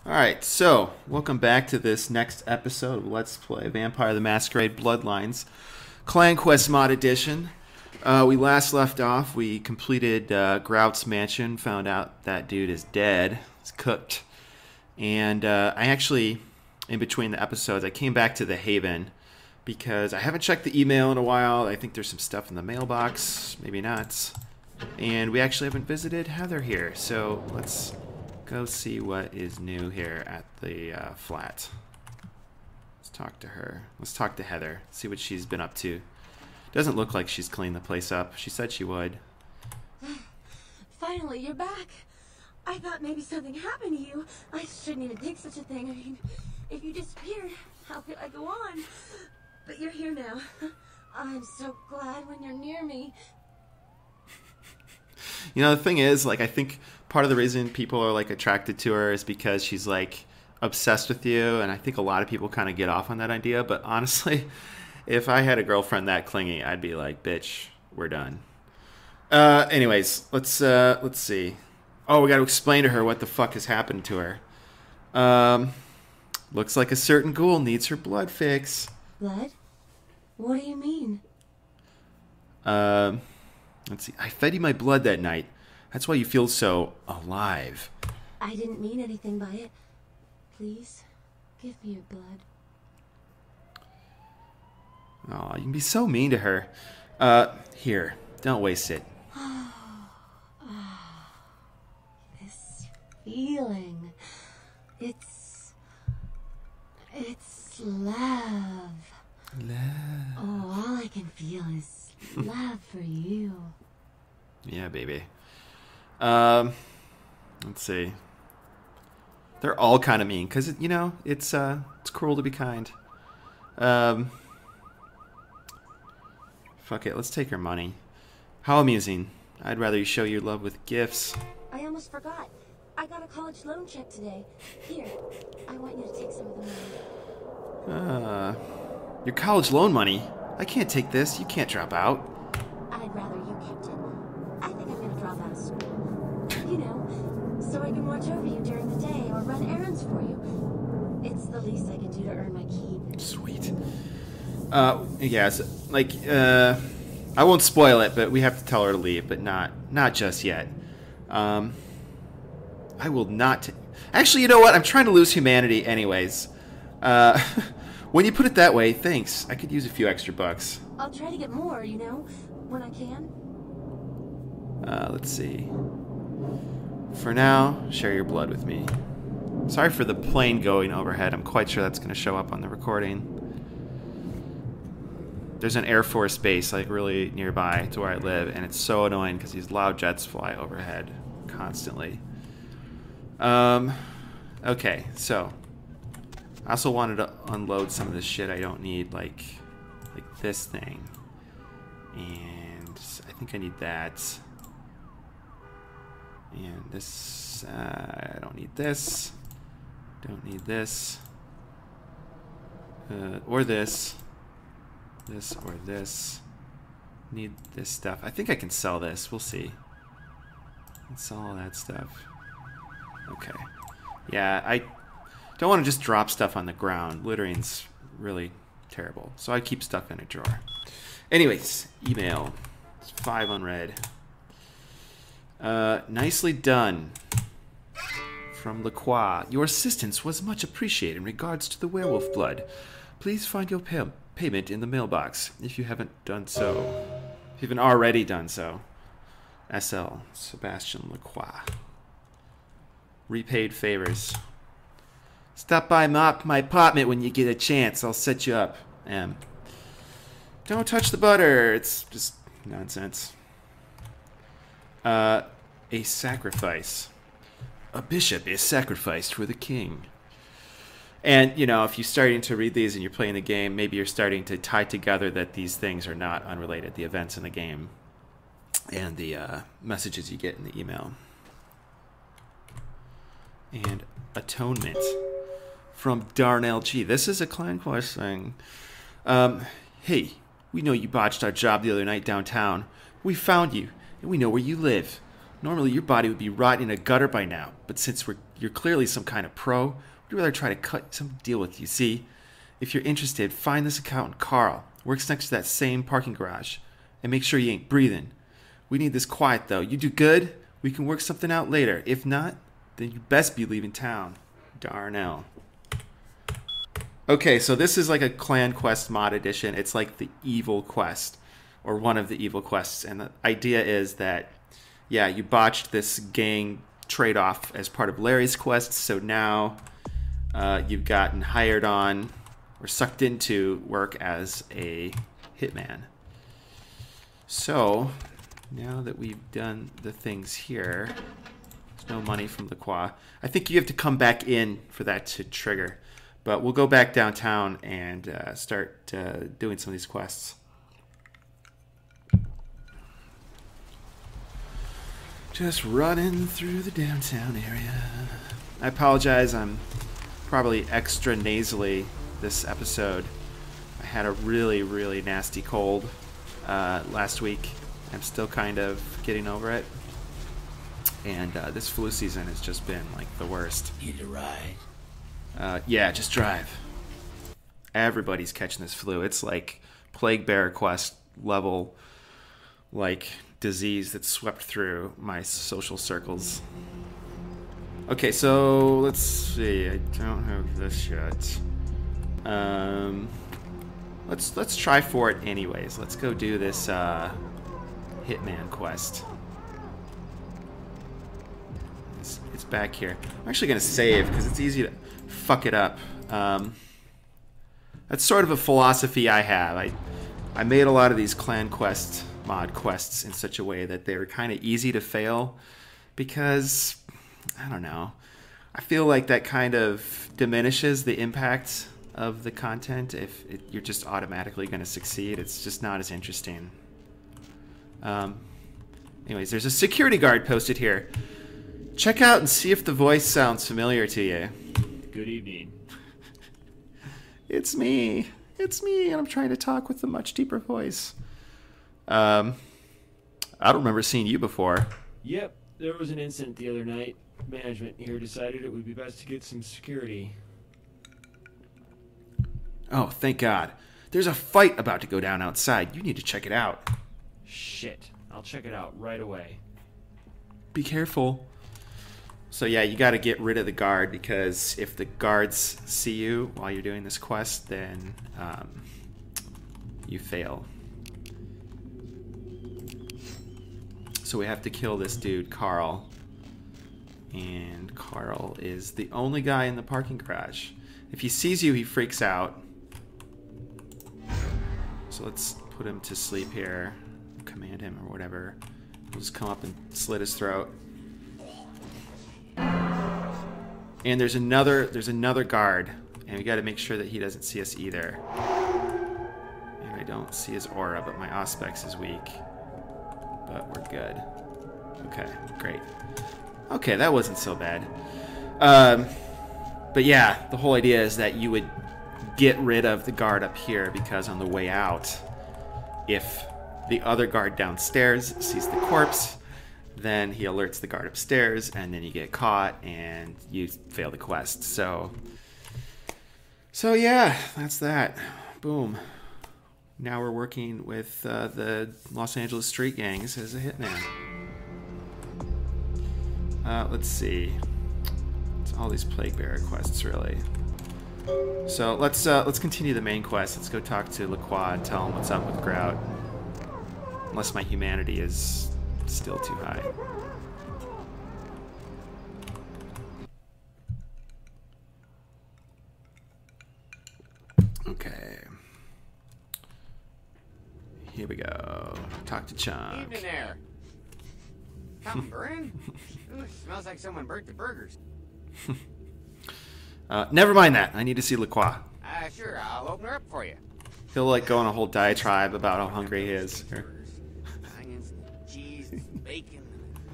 Alright, so welcome back to this next episode of Let's Play Vampire the Masquerade Bloodlines Clan Quest Mod Edition. We last left off, we completed Grout's mansion, found out that dude is dead, he's cooked. And I actually, in between the episodes, I came back to the Haven because I haven't checked the email in a while. I think there's some stuff in the mailbox, maybe not. And we actually haven't visited Heather here, so let's go see what is new here at the flat. Let's talk to her. Let's talk to Heather, see what she's been up to. Doesn't look like she's cleaned the place up. She said she would. Finally, you're back. I thought maybe something happened to you. I shouldn't even think such a thing. I mean, if you disappeared, how could I go on? But you're here now. I'm so glad when you're near me. You know, the thing is, like, I think part of the reason people are, like, attracted to her is because she's, like, obsessed with you, and I think a lot of people kind of get off on that idea, but honestly, if I had a girlfriend that clingy, I'd be like, bitch, we're done. Anyways, let's see. Oh, we got to explain to her what the fuck has happened to her. Looks like a certain ghoul needs her blood fix. Blood? What do you mean? Let's see. I fed you my blood that night. That's why you feel so alive. I didn't mean anything by it. Please, give me your blood. Oh, you can be so mean to her. Here, don't waste it. This feeling. It's love. Love. Oh, all I can feel is love for you. Yeah, baby. Let's see. They're all kind of mean because you know it's cruel to be kind. Fuck it, let's take her money. How amusing. I'd rather you show your love with gifts. I almost forgot. I got a college loan check today. Here, I want you to take some of the money. Your college loan money? I can't take this. You can't drop out. I'd rather you kept it. I think I'm gonna drop out of school. You know, so I can watch over you during the day or run errands for you. It's the least I can do to earn my keep. Sweet. Yeah, so, like, I won't spoil it, but we have to tell her to leave, but not just yet. I will not. Actually, you know what? I'm trying to lose humanity anyways. When you put it that way, thanks. I could use a few extra bucks. I'll try to get more, you know, when I can. Let's see. For now, share your blood with me. Sorry for the plane going overhead. I'm quite sure that's going to show up on the recording. There's an Air Force base, like, really nearby to where I live, and it's so annoying because these loud jets fly overhead constantly. Okay, so I also wanted to unload some of the shit I don't need, like this thing. And I think I need that. And this, I don't need this. Don't need this. Or this. This or this. Need this stuff. I think I can sell this. We'll see. Let's sell all that stuff. Okay. Yeah, I don't want to just drop stuff on the ground. Littering's really terrible. So I keep stuff in a drawer. Anyways, email. It's 5 unread. Nicely done. From LaCroix. Your assistance was much appreciated in regards to the werewolf blood. Please find your payment in the mailbox if you haven't done so. If you haven't already done so. SL. Sebastian LaCroix. Repaid favors. Stop by my apartment when you get a chance. I'll set you up. M. Don't touch the butter. It's just nonsense. A sacrifice. A bishop is sacrificed for the king. And, you know, if you're starting to read these and you're playing the game, maybe you're starting to tie together that these things are not unrelated. The events in the game and the messages you get in the email. And atonement from Darnell G. This is a Clan Quest thing. Hey, we know you botched our job the other night downtown. We found you, and we know where you live. Normally your body would be rotting in a gutter by now, but since you're clearly some kind of pro, we'd rather try to cut some deal with you. See, if you're interested, find this accountant Carl. Works next to that same parking garage. And make sure you ain't breathing. We need this quiet though. You do good, we can work something out later. If not, then you best be leaving town. Darnell. Okay, so this is like a Clan Quest mod edition. It's like the evil quest, or one of the evil quests. And the idea is that, yeah, you botched this gang trade-off as part of Larry's quest, so now you've gotten hired on or sucked into work as a hitman. So, now that we've done the things here, there's no money from LaCroix. I think you have to come back in for that to trigger. But we'll go back downtown and start doing some of these quests. Just running through the downtown area. I apologize, I'm probably extra nasally this episode. I had a really, really nasty cold last week. I'm still kind of getting over it. And this flu season has just been like the worst. Need a ride? Yeah, just drive. Everybody's catching this flu. It's like plaguebearer quest level, like disease that swept through my social circles. Okay, so let's see. I don't have this yet. Let's try for it anyways. Let's go do this hitman quest. It's back here. I'm actually gonna save because it's easy to fuck it up. That's sort of a philosophy I have. I made a lot of these Clan Quest mod quests in such a way that they were kind of easy to fail because, I don't know, I feel like that kind of diminishes the impact of the content if you're just automatically going to succeed. It's just not as interesting. Anyways, there's a security guard posted here. Check out and see if the voice sounds familiar to you. Good evening. It's me. It's me, and I'm trying to talk with a much deeper voice. I don't remember seeing you before. Yep, there was an incident the other night. Management here decided it would be best to get some security. Oh, thank God. There's a fight about to go down outside. You need to check it out. Shit, I'll check it out right away. Be careful. So yeah, you got to get rid of the guard because if the guards see you while you're doing this quest, then you fail. So we have to kill this dude, Carl. And Carl is the only guy in the parking garage. If he sees you, he freaks out. So let's put him to sleep here. Command him or whatever. We'll just come up and slit his throat. And there's another guard, and we got to make sure that he doesn't see us either. And I don't see his aura, but my Auspex is weak. But we're good. Okay, great. Okay, that wasn't so bad. But yeah, the whole idea is that you would get rid of the guard up here because on the way out, if the other guard downstairs sees the corpse, then he alerts the guard upstairs, and then you get caught, and you fail the quest. So yeah, that's that. Boom. Now we're working with the Los Angeles street gangs as a hitman. Let's see. It's all these plaguebearer quests, really. So let's continue the main quest. Let's go talk to LaCroix and tell him what's up with Grout. Unless my humanity is still too high. Okay. Here we go. Talk to Chunk. Evening there. Something burning? Ooh, smells like someone burnt the burgers. Never mind that. I need to see LaCroix. Sure, I'll open her up for you. He'll like go on a whole diatribe about how hungry he is. Here. Onions, cheese, bacon,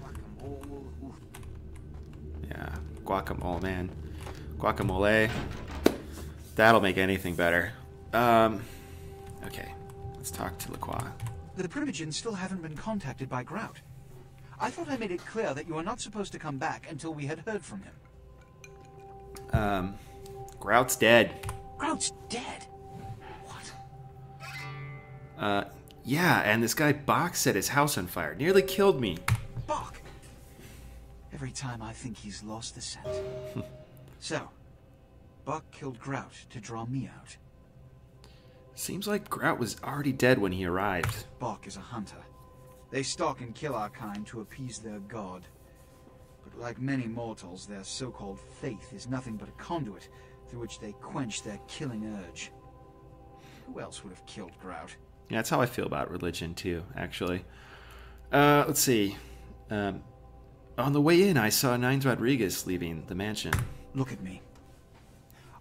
guacamole. Ooh. Yeah, guacamole, man. Guacamole. That'll make anything better. Okay, let's talk to LaCroix. The Primogens still haven't been contacted by Grout. I thought I made it clear that you were not supposed to come back until we had heard from him. Grout's dead. Grout's dead? What? Yeah, and this guy Bach set his house on fire. Nearly killed me. Bach! Every time I think he's lost the scent. So, Bach killed Grout to draw me out. Seems like Grout was already dead when he arrived. Bach is a hunter. They stalk and kill our kind to appease their god. But like many mortals, their so-called faith is nothing but a conduit through which they quench their killing urge. Who else would have killed Grout? Yeah, that's how I feel about religion, too, actually. Let's see. On the way in, I saw Nines Rodriguez leaving the mansion. Look at me.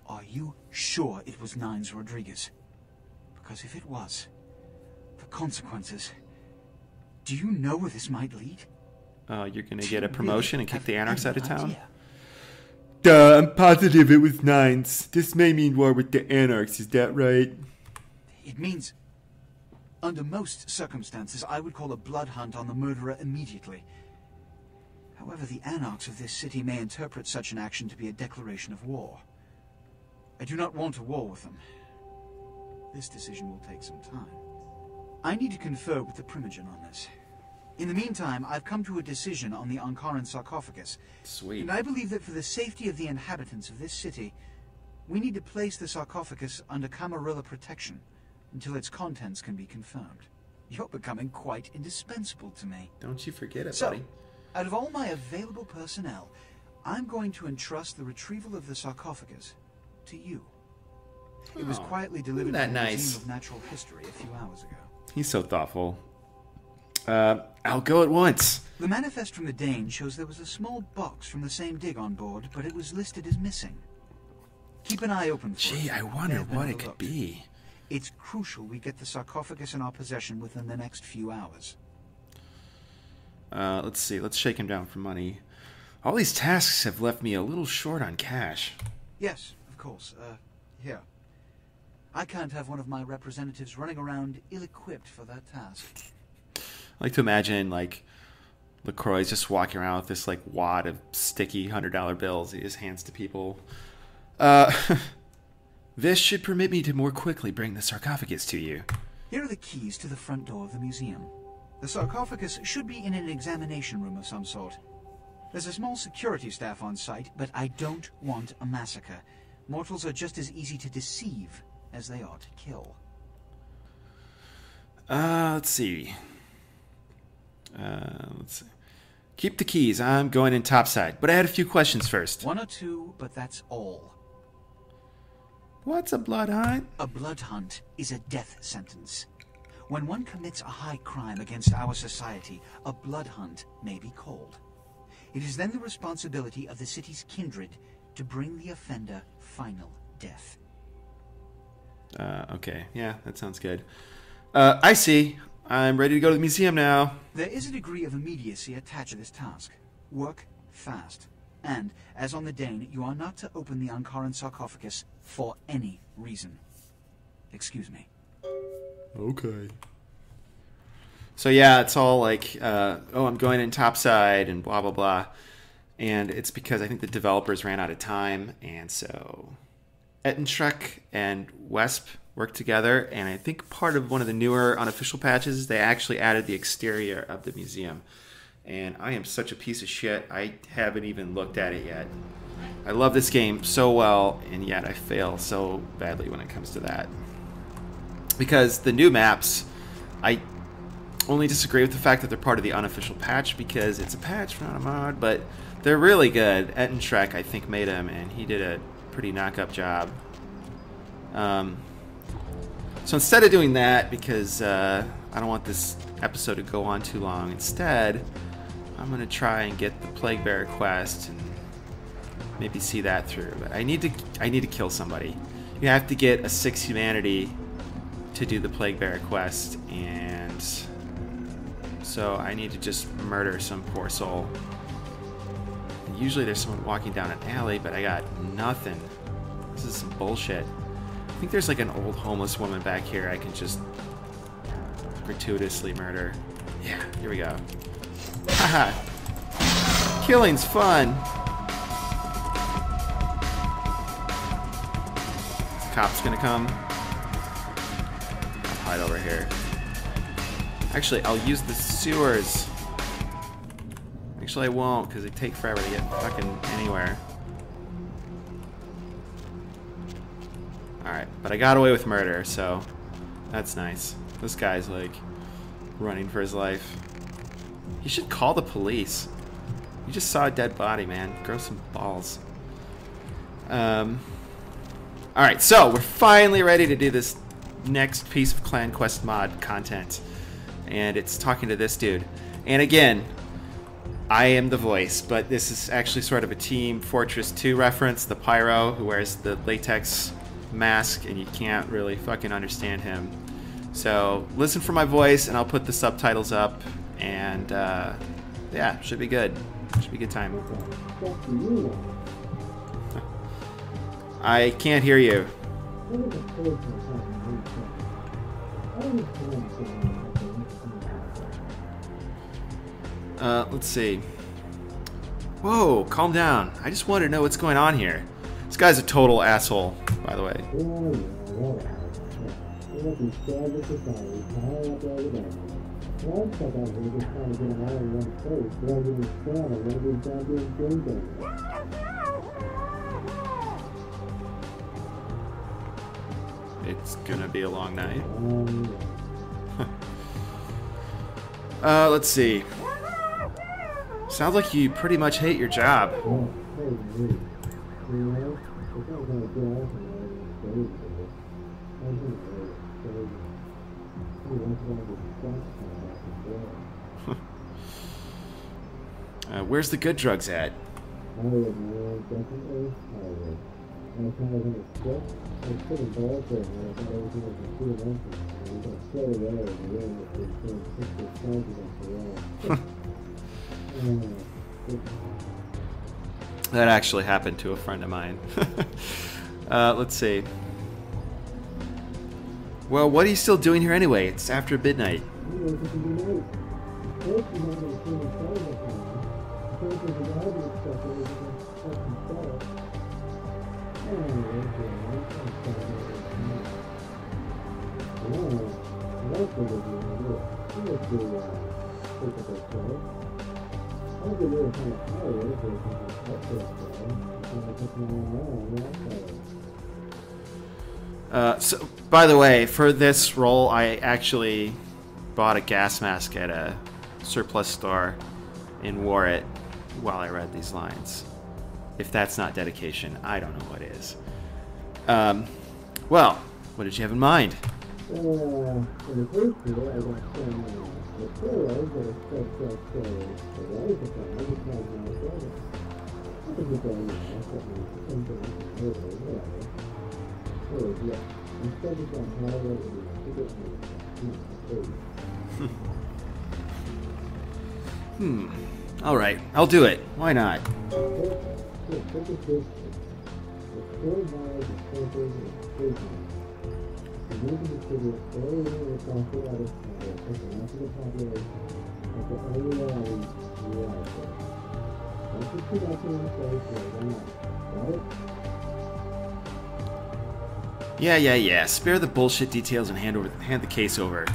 Are you sure it was Nines Rodriguez? Because if it was, the consequences... Do you know where this might lead? You're gonna get a promotion and kick the Anarchs out of town? Idea? Duh, I'm positive it was Nines. This may mean war with the Anarchs, is that right? It means... Under most circumstances, I would call a blood hunt on the murderer immediately. However, the Anarchs of this city may interpret such an action to be a declaration of war. I do not want a war with them. This decision will take some time. I need to confer with the Primogen on this. In the meantime, I've come to a decision on the Ankaran sarcophagus. Sweet. And I believe that for the safety of the inhabitants of this city, we need to place the sarcophagus under Camarilla protection until its contents can be confirmed. You're becoming quite indispensable to me. Don't you forget it, So, buddy. out of all my available personnel, I'm going to entrust the retrieval of the sarcophagus to you. It was quietly delivered that from the nice? Museum of Natural History a few hours ago. He's so thoughtful. I'll go at once. The manifest from the Dane shows there was a small box from the same dig on board, but it was listed as missing. Keep an eye open for it. Gee, I wonder what it could be. It's crucial we get the sarcophagus in our possession within the next few hours. Let's see. Let's shake him down for money. All these tasks have left me a little short on cash. Yes, of course. Here. I can't have one of my representatives running around ill-equipped for that task. I like to imagine, like, LaCroix's just walking around with this, like, wad of sticky $100 bills he just hands to people. This should permit me to more quickly bring the sarcophagus to you. Here are the keys to the front door of the museum. The sarcophagus should be in an examination room of some sort. There's a small security staff on site, but I don't want a massacre. Mortals are just as easy to deceive as they are to kill. Let's see. Let's see. Keep the keys. I'm going in topside. But I had a few questions first. One or two, but that's all. What's a blood hunt? A blood hunt is a death sentence. When one commits a high crime against our society, a blood hunt may be called. It is then the responsibility of the city's kindred to bring the offender final death. Okay. Yeah, that sounds good. I see. I'm ready to go to the museum now. There is a degree of immediacy attached to this task. Work fast. And, as on the Dane, you are not to open the Ankaran sarcophagus for any reason. Excuse me. Okay. So yeah, it's all like, oh, I'm going in topside and blah, blah, blah. And it's because I think the developers ran out of time. And so Ettenschreck and Wesp worked together. And I think part of one of the newer unofficial patches, they actually added the exterior of the museum. And I am such a piece of shit, I haven't even looked at it yet. I love this game so well, and yet I fail so badly when it comes to that. Because the new maps, I only disagree with the fact that they're part of the unofficial patch because it's a patch, not a mod, but they're really good. Ettenschreck, I think, made them, and he did a pretty knock-up job. So instead of doing that, because I don't want this episode to go on too long, instead, I'm going to try and get the plaguebearer quest and maybe see that through. But I need to kill somebody. You have to get a 6 humanity to do the plaguebearer quest, and so I need to just murder some poor soul. And usually there's someone walking down an alley, but I got nothing. This is some bullshit. I think there's like an old homeless woman back here I can just gratuitously murder. Yeah, here we go. Haha. Killing's fun. This cop's gonna come. I'll hide over here. Actually, I'll use the sewers. Actually, I won't, because they take forever to get fucking anywhere. Alright, but I got away with murder, so that's nice. This guy's, like, running for his life. You should call the police. You just saw a dead body, man. Grow some balls. Alright, so we're finally ready to do this next piece of Clan Quest mod content. And it's talking to this dude. And again, I am the voice, but this is actually sort of a Team Fortress 2 reference. The Pyro, who wears the latex mask, and you can't really fucking understand him. So listen for my voice, and I'll put the subtitles up, and yeah, should be good. Should be a good time. I can't hear you. Let's see. Whoa, calm down. I just want to know what's going on here. This guy's a total asshole, by the way. It's gonna be a long night. Let's see. Sounds like you pretty much hate your job. Where's the good drugs at? That actually happened to a friend of mine. Let's see. Well, what are you still doing here anyway? It's after midnight. So, by the way, for this role, I actually bought a gas mask at a surplus store and wore it while I read these lines. If that's not dedication, I don't know what is. Well, what did you have in mind? All right, I'll do it. Why not? Yeah. Spare the bullshit details and hand the case over.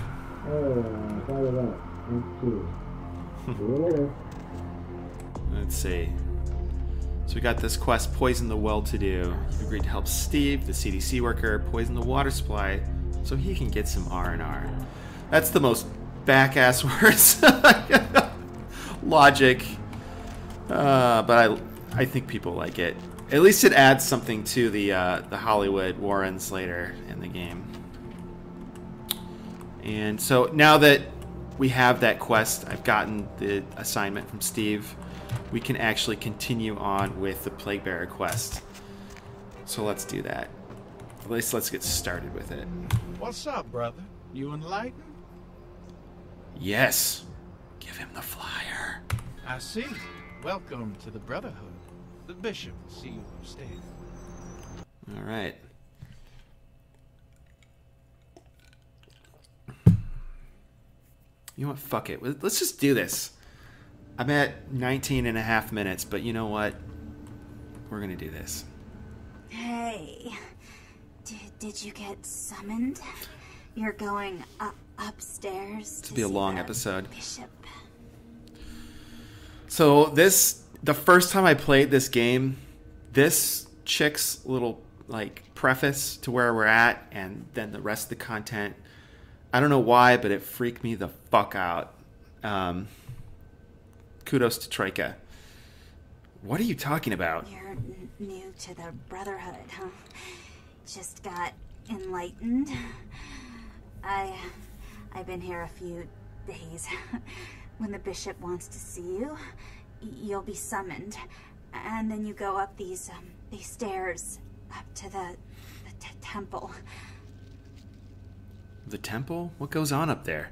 Let's see. So we got this quest, Poison the Well-to-Do. You've agreed to help Steve, the CDC worker, poison the water supply so he can get some R&R. That's the most back-ass words. Logic. But I think people like it. At least it adds something to the Hollywood Warrens later in the game. And so now that we have that quest, I've gotten the assignment from Steve, we can actually continue on with the plaguebearer quest. So let's do that. At least let's get started with it. What's up, brother? You enlightened? Yes. Give him the flyer. I see. Welcome to the Brotherhood. The Bishop will see you upstairs. All right. You know what? Fuck it. Let's just do this. I'm at 19 and a half minutes, but you know what? We're gonna do this. Hey, did you get summoned? You're going upstairs This will be a long episode. Bishop. So the first time I played this game, this chick's little like preface to where we're at, and then the rest of the content, I don't know why, but it freaked me the fuck out. Kudos to Troika. What are you talking about? You're new to the Brotherhood, huh? Just got enlightened. I've been here a few days. When the bishop wants to see you, you'll be summoned, and then you go up these stairs up to the temple. The temple? What goes on up there?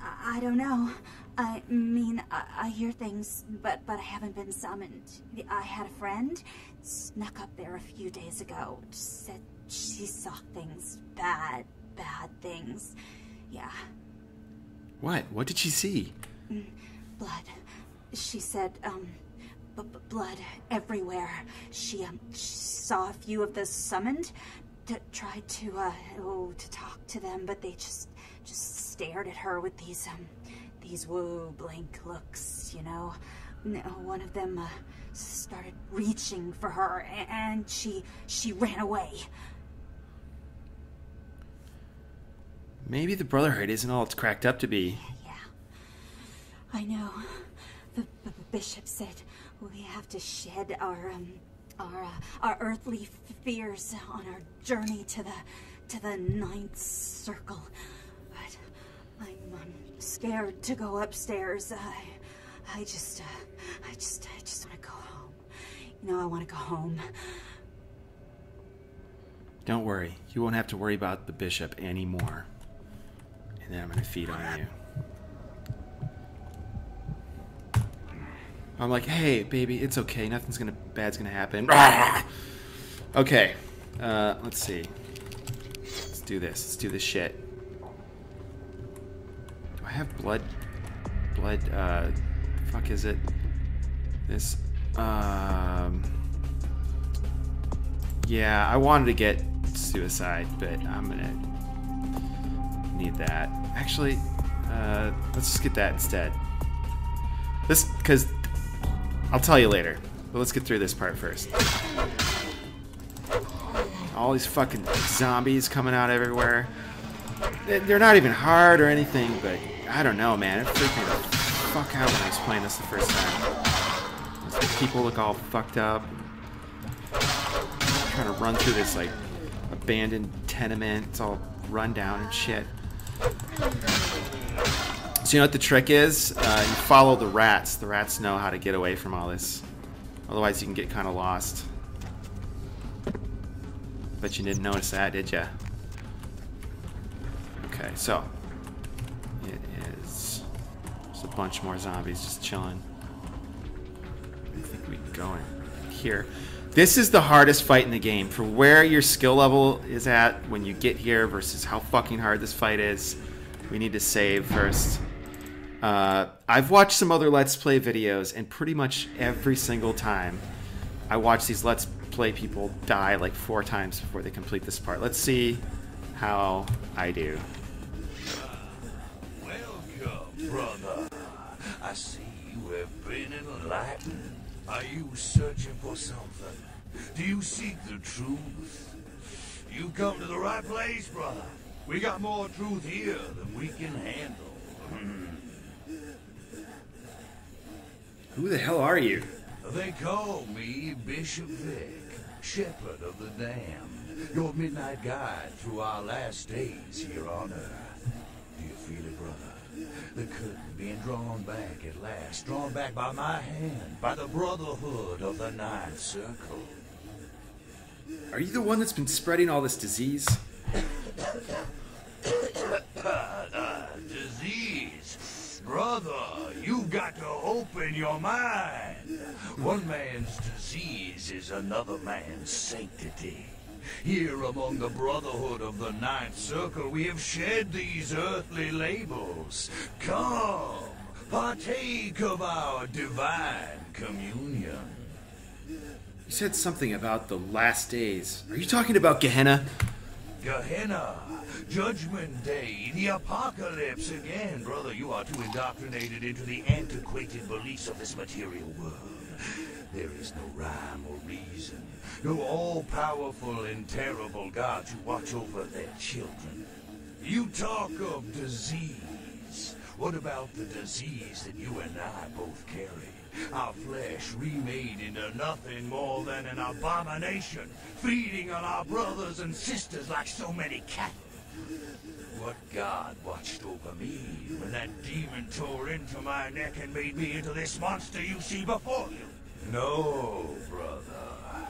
I don't know. I mean, I hear things, but I haven't been summoned. I had a friend snuck up there a few days ago. Said she saw things, bad things. Yeah. What? What did she see? Blood. She said, blood everywhere. She saw a few of the summoned, tried to talk to them, but they just stared at her with these blank looks, you know. One of them started reaching for her, and she ran away. Maybe the Brotherhood isn't all it's cracked up to be. Yeah, I know. The bishop said we have to shed our earthly fears on our journey to the ninth circle. But I'm scared to go upstairs. I just want to go home. You know, I want to go home. Don't worry. You won't have to worry about the bishop anymore. And then I'm going to feed on you. I'm like, hey, baby, it's okay. Nothing's bad's gonna happen. Okay. Let's see. Let's do this. Let's do this shit. Do I have blood? Fuck is it? This, yeah, I wanted to get suicide, but I'm gonna need that. Actually, let's just get that instead. Because I'll tell you later. But let's get through this part first. All these fucking zombies coming out everywhere. They're not even hard or anything, but I don't know, man. It freaked me the fuck out when I was playing this the first time. These people look all fucked up. I'm trying to run through this, like, abandoned tenement. It's all run down and shit. So you know what the trick is? You follow the rats. The rats know how to get away from all this. Otherwise you can get kind of lost. Bet you didn't notice that, did ya? Okay, so it is. There's a bunch more zombies just chilling. I think we can go in here. This is the hardest fight in the game. For where your skill level is at when you get here versus how fucking hard this fight is. We need to save first. I've watched some other Let's Play videos, and pretty much every single time I watch these Let's Play people die like 4 times before they complete this part. Let's see how I do. Welcome, brother. I see you have been enlightened. Are you searching for something? Do you seek the truth? You come to the right place, brother. We got more truth here than we can handle. Who the hell are you? They call me Bishop Vic, Shepherd of the Damned, your midnight guide through our last days here on Earth. Do you feel it, brother? The curtain being drawn back at last, drawn back by my hand, by the Brotherhood of the Ninth Circle. Are you the one that's been spreading all this disease? Disease? Brother, you've got to open your mind. One man's disease is another man's sanctity. Here among the Brotherhood of the Ninth Circle, we have shed these earthly labels. Come, Partake of our divine communion. You said something about the last days. Are you talking about Gehenna? Gehenna, Judgment Day, the apocalypse again. Brother, you are too indoctrinated into the antiquated beliefs of this material world. There is no rhyme or reason, no all-powerful and terrible God to watch over their children. You talk of disease. What about the disease that you and I both carry? Our flesh remade into nothing more than an abomination, feeding on our brothers and sisters like so many cattle. What God watched over me when that demon tore into my neck and made me into this monster you see before you? No, brother.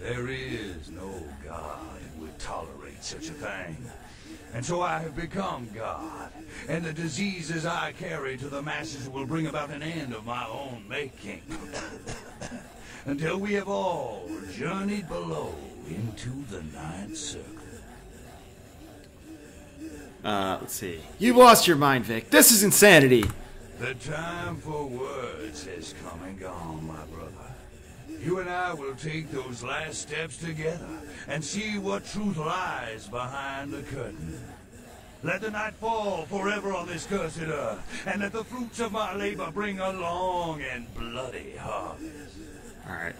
There is no God who would tolerate such a thing. And so I have become God, and the diseases I carry to the masses will bring about an end of my own making. Until we have all journeyed below into the ninth circle. Let's see. You've lost your mind, Vic. This is insanity. The time for words has come and gone, my brother. You and I will take those last steps together and see what truth lies behind the curtain. Let the night fall forever on this cursed earth, and let the fruits of my labor bring a long and bloody harvest. Alright.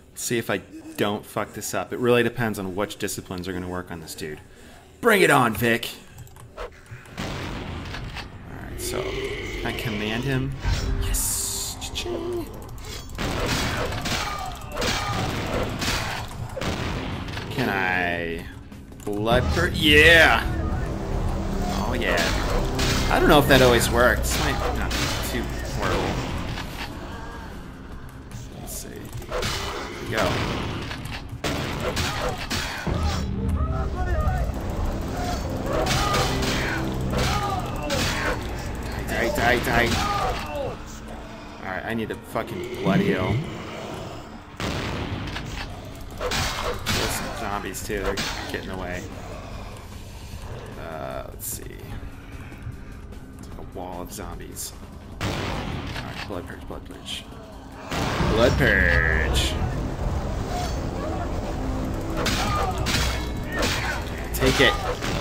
Let's see if I don't fuck this up. It really depends on which disciplines are going to work on this dude. Bring it on, Vic! Alright, so I command him. Yes! Cha-ching! Can I blood per? Yeah! Oh yeah. I don't know if that always works. This might not be too horrible. Let's see. Here we go. Die. Alright, I need to fucking blood heal. There's some zombies too, they're getting away. Let's see. It's like a wall of zombies. Alright, blood purge, blood purge. Blood purge! Take it!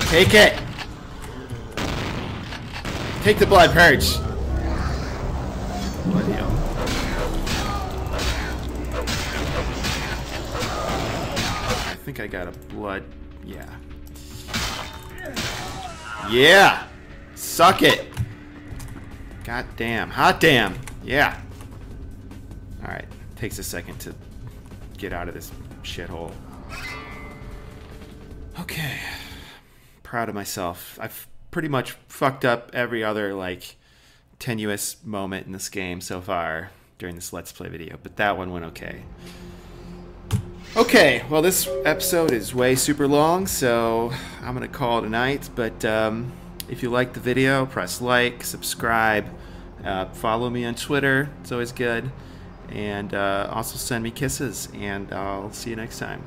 Take it! Take the blood purge! Blood heal. I think I got a blood... yeah. Yeah! Suck it! God damn. Hot damn! Yeah! Alright. Takes a second to get out of this shithole. Okay. Proud of myself. I've pretty much fucked up every other, like, tenuous moment in this game so far during this Let's Play video, but that one went okay. Okay, well this episode is way super long, so I'm going to call it a night, but if you liked the video, press like, subscribe, follow me on Twitter, it's always good, and also send me kisses, and I'll see you next time.